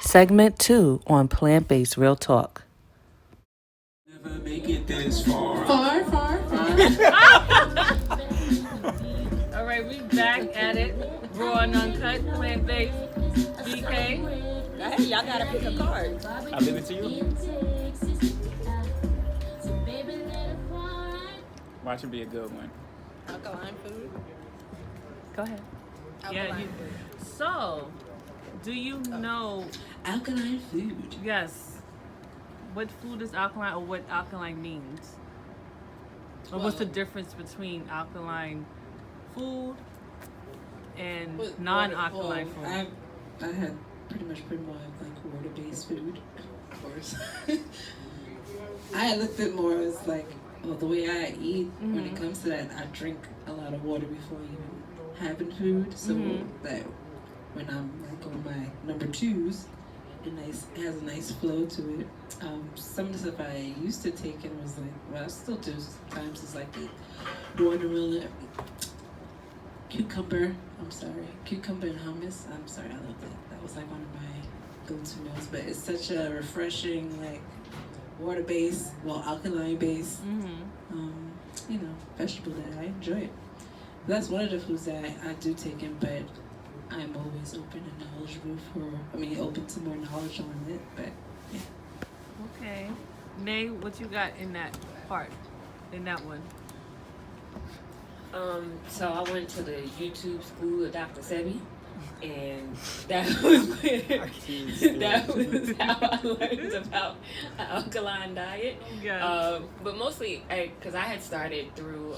Segment 2 on Plant-Based Real Talk. Never make it this far. Far. All right, we back at it. Raw and uncut, plant-based. BK. Go ahead, y'all gotta pick a card. I'll leave it to you. Watch it be a good one. Alkaline food. Go ahead. Alkaline food. So, do you know, Alkaline food. yes, what food is alkaline or what alkaline means? Or what's the difference between alkaline food and non-alkaline food? I had pretty much put more like water-based food, of course. I looked at more as like, well, the way I eat when it comes to that, I drink a lot of water before even having food, so that when I'm like on my number twos, it has a nice flow to it. Some of the stuff I used to take in was like, well, I still do sometimes. It's like the watermelon, cucumber and hummus. I'm sorry, I love that. That was like one of my go-to meals. But it's such a refreshing, like water-based, alkaline-based, vegetable that I enjoy it. That's one of the foods that I do take in, but I'm always open and knowledgeable open to more knowledge on it, but yeah. Okay. Nay, what you got in that part, in that one? So I went to the YouTube school of Dr. Sebi, and that was how I learned about an alkaline diet. Yeah. But mostly, because I had started through,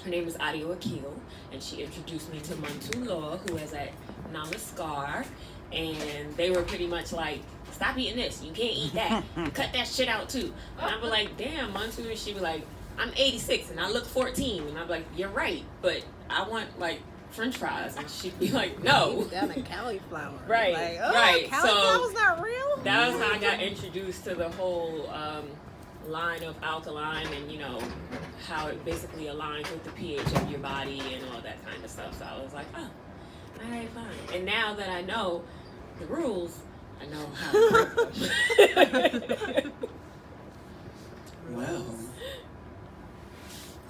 her name is Adio Akil, and she introduced me to Mantu Law, who has a Namaskar, and they were pretty much like, stop eating this, you can't eat that, cut that shit out too. And I'd be like, damn, Mantu, and she'd be like, I'm 86 and I look 14, and I'd be like, you're right, but I want like French fries, and she'd be like, no. Down in cauliflower. Right, like, right. Cauliflower's So not real? that was how I got introduced to the whole line of alkaline, and how it basically aligns with the pH of your body and all that kind of stuff. So I was like, oh, all right, fine. And now that I know the rules, I know how to break them. Well,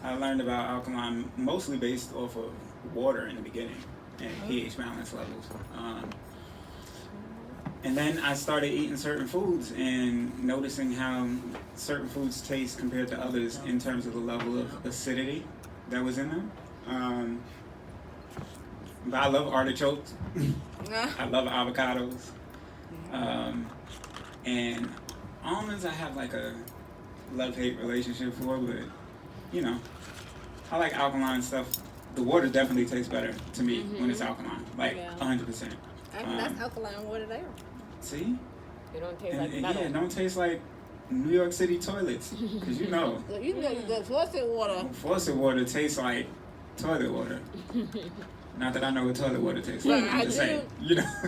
I learned about alkaline mostly based off of water in the beginning and pH balance levels. And then I started eating certain foods and noticing how certain foods taste compared to others in terms of the level of acidity that was in them. But I love artichokes. I love avocados. And almonds I have like a love-hate relationship for, but I like alkaline stuff. The water definitely tastes better to me when it's alkaline, like 100%. That's alkaline water there. See? It don't taste like metal. Yeah, it don't taste like New York City toilets, because So you know the faucet water. faucet water tastes like toilet water. Not that I know what toilet water tastes like. I'm just saying,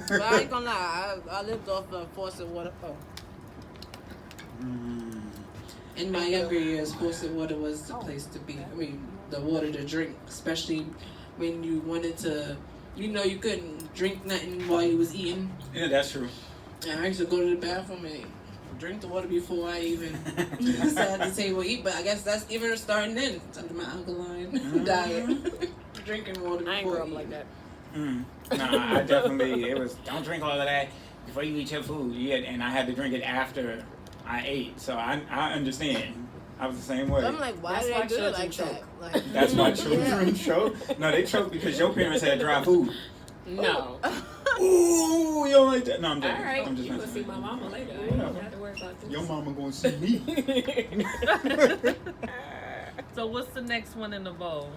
But I ain't gonna lie, I lived off of faucet water. In my younger years, faucet water was the place to be. The water to drink, especially when you wanted to, you couldn't drink nothing while you was eating. Yeah, that's true. And I used to go to the bathroom and drink the water before I even sat at the table to eat. But I guess that's even starting then. It's under my alkaline diet. Drinking water before I ain't grew up eating. like that. I definitely, it was, don't drink all of that before you eat your food. Yeah, and I had to drink it after I ate. So I understand. I was the same way. I'm like, why That's did why I do it like children that? Like, That's why children choke. No, they choke because your parents had dry food. No. Ooh, you don't like that? No, I'm joking. All right, I'm just you will messing see with my you. mama later. I don't have to worry about this. Your mama gonna see me. So what's the next one in the bowl?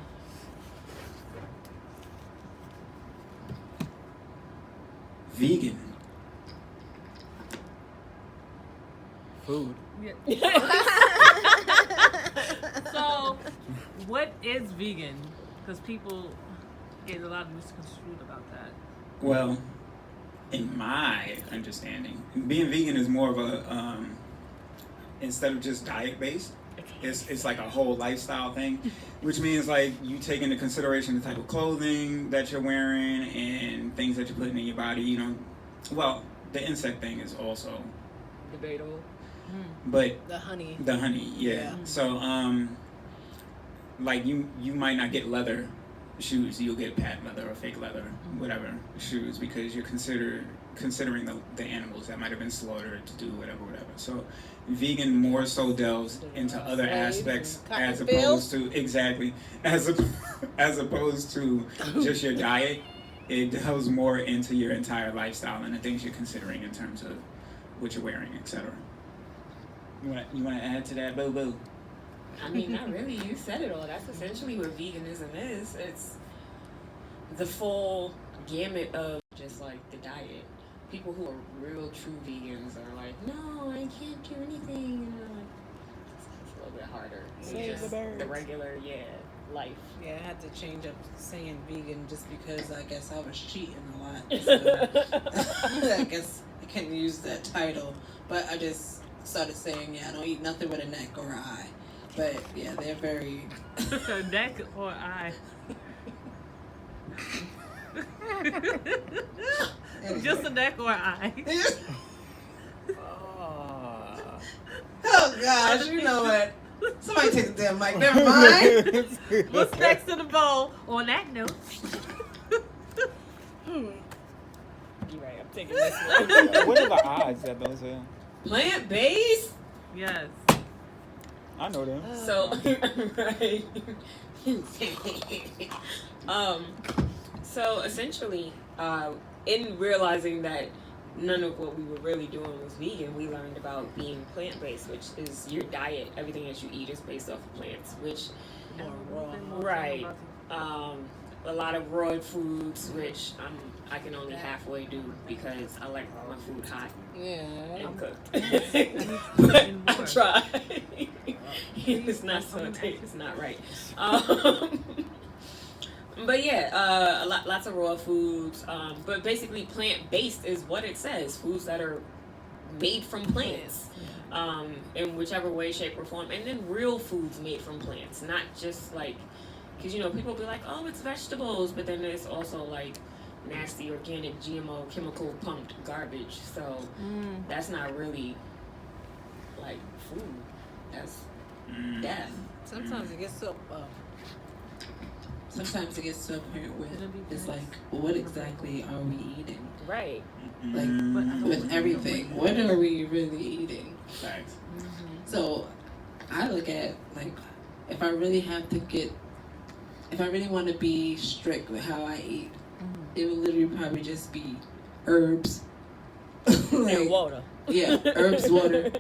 Vegan. Food. So, what is vegan? Because people get a lot of misconstrued about that. Well, in my understanding, being vegan is more of a instead of just diet based, it's like a whole lifestyle thing, which means like you take into consideration the type of clothing that you're wearing and things that you're putting in your body. You don't well, the insect thing is also Debatable. but The honey. yeah. So like you might not get leather shoes, you'll get patent leather or fake leather, whatever shoes, because you're considering the animals that might have been slaughtered to do whatever. So vegan more so delves into other aspects as opposed to as opposed to just your diet. It delves more into your entire lifestyle and the things you're considering in terms of what you're wearing, etc. You wanna add to that, Boo Boo? I mean, not really. You said it all. That's essentially what veganism is. It's the full gamut of just like the diet. People who are real true vegans are like, no, I can't do anything. And I'm like, it's a little bit harder. Save the birds. The regular, life. Yeah, I had to change up saying vegan just because I guess I was cheating a lot. So I guess I can't use that title. But I just started saying, I don't eat nothing with a neck or an eye. But yeah, they're very... Neck or eye? Just a neck or eye? Oh gosh, you know what? Somebody take the damn mic. Never mind. What's next to the bowl? On that note. You're right, I'm taking this one. What are the odds that those are? Plant-based? Yes. I know them. So, right. So essentially, in realizing that none of what we were really doing was vegan, we learned about being plant-based, which is your diet. Everything that you eat is based off of plants, which right. A lot of raw foods, which I can only halfway do because I like my food hot and cooked. But I try. It's not sauteed. It's not right. But yeah, lots of raw foods. But basically, plant-based is what it says. Foods that are made from plants, in whichever way, shape, or form. And then real foods made from plants, not just like, because people be like, oh, it's vegetables, but then there's also like nasty organic GMO chemical pumped garbage. So that's not really like food. That's death. Sometimes it gets so. Sometimes it gets to a point where it's like, what exactly are we eating? Right. Like, with everything, what are we really eating? Facts. So, I look at, like, if I really want to be strict with how I eat, it would literally probably just be herbs. And water. Yeah, herbs, water.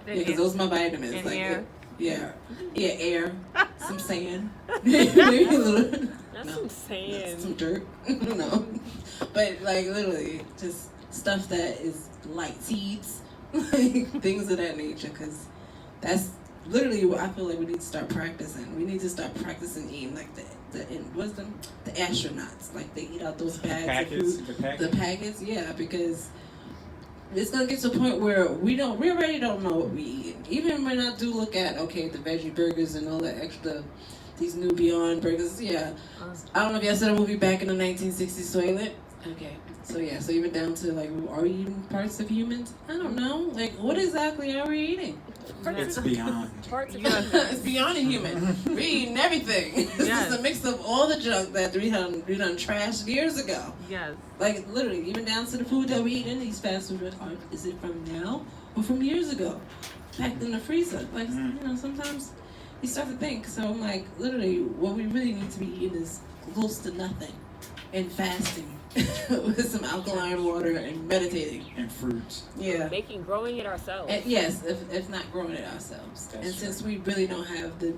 And Because those are my vitamins. and like, air. Yeah, air, some sand, maybe a little. That's some sand. Some dirt. No, but like literally just stuff that is light seeds, like things of that nature. Because that's literally what I feel like we need to start practicing. We need to start practicing eating like the astronauts, like they eat out those bags of food, the packets. Yeah, because it's gonna get to a point where we already don't know what we eat. Even when I do look at the veggie burgers and all that extra, these new Beyond burgers. Yeah, I don't know if y'all saw the movie back in the 1960s, Soylent. Okay, so even down to like, are we eating parts of humans? I don't know. Like, what exactly are we eating? It's beyond. It's beyond a human. We're eating everything. This is a mix of all the junk that we done trashed years ago. Yes. Like literally, even down to the food that we eat in these fast food restaurants. Is it from now or from years ago? Packed in the freezer. Like sometimes you start to think. So I'm like, literally, what we really need to be eating is close to nothing, and fasting with some alkaline water and meditating And fruits. Yeah. Growing it ourselves. And yes, if not growing it ourselves. That's and true. since we really don't have the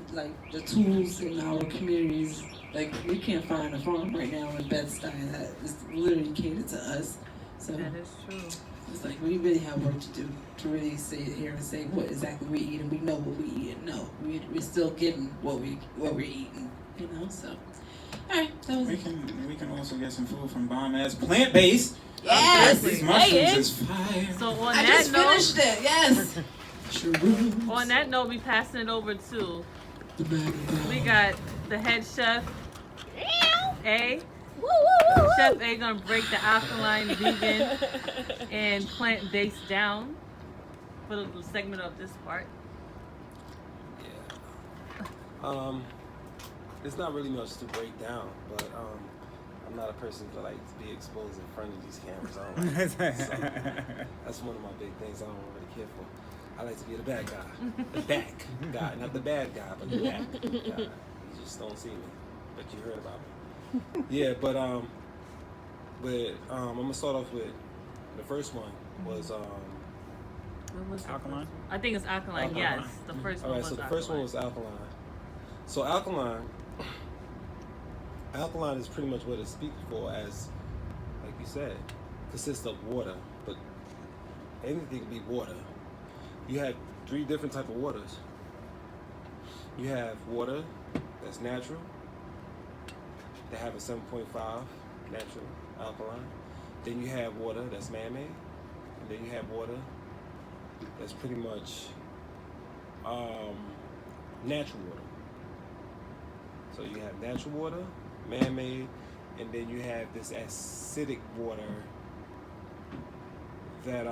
tools in our communities, like we can't find a farm right now in Bed-Stuy that is literally catered to us. So That is true. it's like we really have work to do to really sit here and say what exactly we eat, and we know what we eat. And no, we're still getting what we're eating. So. All right, that was We can also get some food from bomb ass plant-based. Yes. These mushrooms is fire. So on I that just note, finished it. Yes. Shrooms. on that note, we passing it over to The bad guy. we got the head chef A Chef A gonna break the alkaline, vegan, and plant-based down for the segment of this part. Yeah. It's not really much to break down, but I'm not a person that like to be exposed in front of these cameras. I don't like it. So, that's one of my big things I don't really care for. I like to be the bad guy. The back guy. Not the bad guy, but the back guy. You just don't see me. But you heard about me. Yeah, but I'm gonna start off with the first one was What was the Alkaline? first one? I think it's alkaline. Alkaline. Yes, the first all one right. was So the alkaline. first one was alkaline. So alkaline is pretty much what it speaks for, as like you said, consists of water, but anything can be water. You have 3 different type of waters. You have water that's natural, that have a 7.5 natural alkaline. Then you have water that's man-made, and then you have water that's pretty much natural water. So you have natural water, man-made, and then you have this acidic water that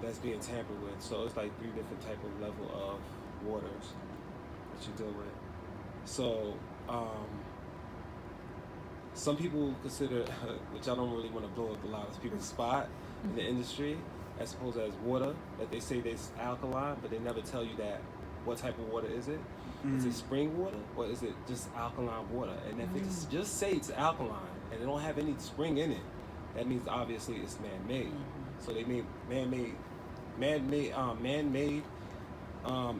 that's being tampered with. So it's like 3 different type of level of waters that you deal with. So some people consider, which I don't really want to blow up a lot of people's spot in the industry, as opposed as water, that they say there's alkaline, but they never tell you that what type of water is it. Is it spring water or is it just alkaline water? And if it's just say it's alkaline and they don't have any spring in it, that means obviously it's man-made. So they made man-made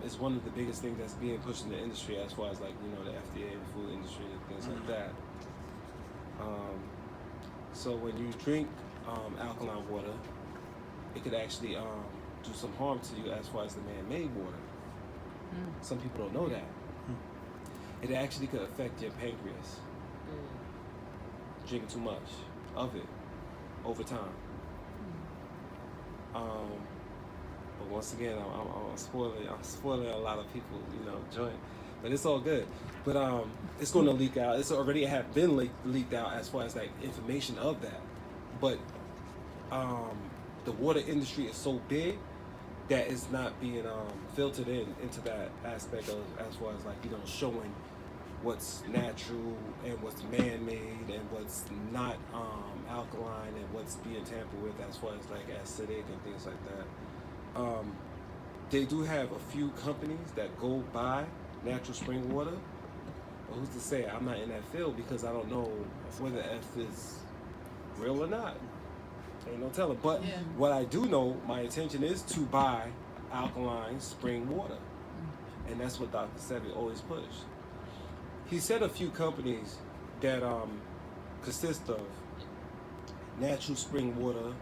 is one of the biggest things that's being pushed in the industry, as far as like, you know, the FDA, the food industry, and things like that. So when you drink alkaline water, it could actually do some harm to you as far as the man-made water. Some people don't know that. It actually could affect your pancreas. Drinking too much of it over time. But once again, I'm spoiling a lot of people, you know, joint. But it's all good. But it's going to leak out. It's already have been leaked out as far as like information of that. But the water industry is so big that it's not being filtered into that aspect of, as far as like, you know, showing what's natural and what's man-made and what's not alkaline and what's being tampered with, as far as like acidic and things like that. They do have a few companies that go by natural spring water, but who's to say? I'm not in that field because I don't know whether F is real or not. Ain't no telling. But what I do know, my intention is to buy alkaline spring water. And that's what Dr. Sebi always pushed. He said a few companies that consist of natural spring water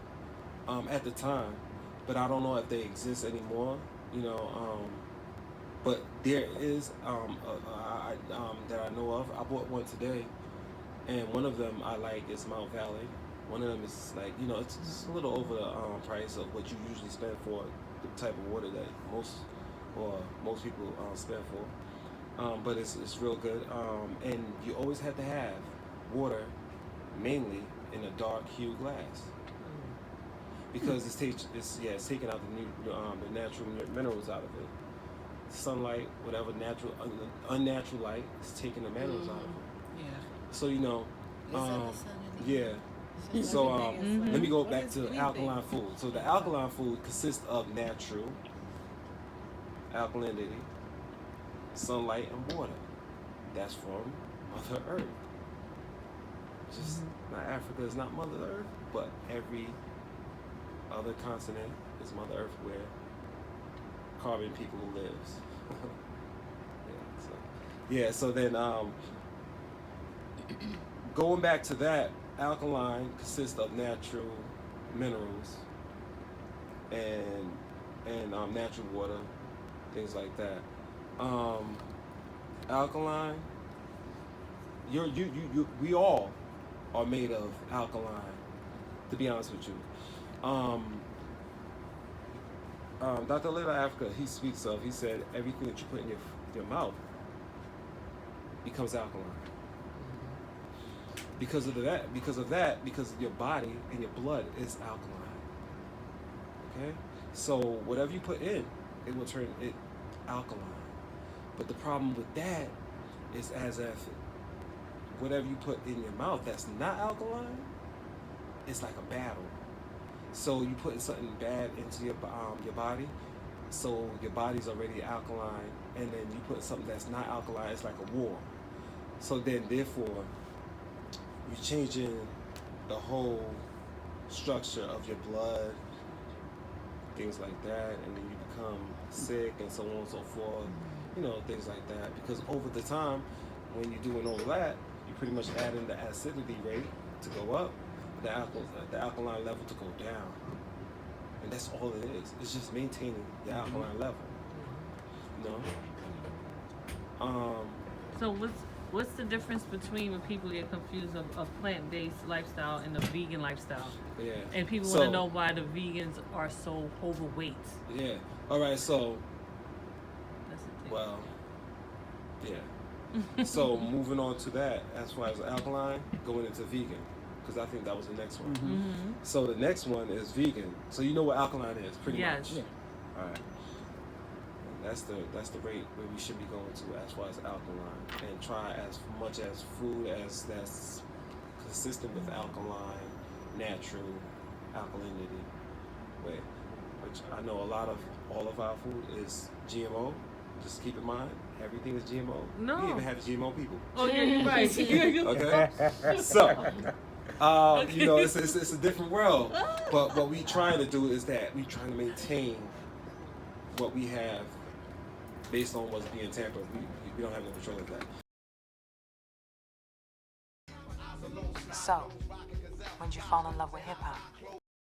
at the time, but I don't know if they exist anymore, you know. But there is that I know of. I bought one today, and one of them I like is Mount Valley. One of them is like, you know, it's just a little over the price of what you usually spend for the type of water that most people spend for. But it's real good. And you always have to have water, mainly in a dark hue glass, because it's taking out the natural minerals out of it. Sunlight, whatever unnatural light, is taking the minerals out of it. Yeah. So you know, yeah. So So everything is let me go what back is to anything? alkaline food. So the alkaline food consists of natural alkalinity, sunlight, and water. That's from Mother Earth. Just not Africa is not Mother Earth, but every other continent is Mother Earth where carbon people lives. So then going back to that, alkaline consists of natural minerals and natural water, things like that. Alkaline, we all are made of alkaline, to be honest with you. Dr. Little Africa, he said everything that you put in your mouth becomes alkaline. because of your body and your blood is alkaline. Okay, so whatever you put in, it will turn it alkaline. But the problem with that is, as if whatever you put in your mouth that's not alkaline, it's like a battle. So you putting something bad into your body, so your body's already alkaline, and then you put something that's not alkaline, it's like a war. So then, therefore, you're changing the whole structure of your blood, things like that, and then you become sick and so on and so forth, things like that. Because over the time, when you're doing all that, you're pretty much adding the acidity rate to go up, the alkaline level to go down. And that's all it is. It's just maintaining the alkaline level. So what's the difference between when people get confused of plant-based lifestyle and the vegan lifestyle? Yeah. And people want to know why the vegans are so overweight. Yeah. All right. So. That's the thing. Well. Yeah. So moving on to that, as far as alkaline, going into vegan, because I think that was the next one. Mm-hmm. So the next one is vegan. So you know what alkaline is, pretty much. Yeah. All right. That's the rate where we should be going to as far as alkaline, and try as much as food that's consistent with alkaline, natural alkalinity way. Which I know all of our food is GMO. Just keep in mind, everything is GMO. No. We even have GMO people. Oh yeah, you're right. Okay. So. It's a different world. But what we trying to do is that we trying to maintain what we have based on what's being tampered. We don't have no control of that. So, when did you fall in love with hip hop?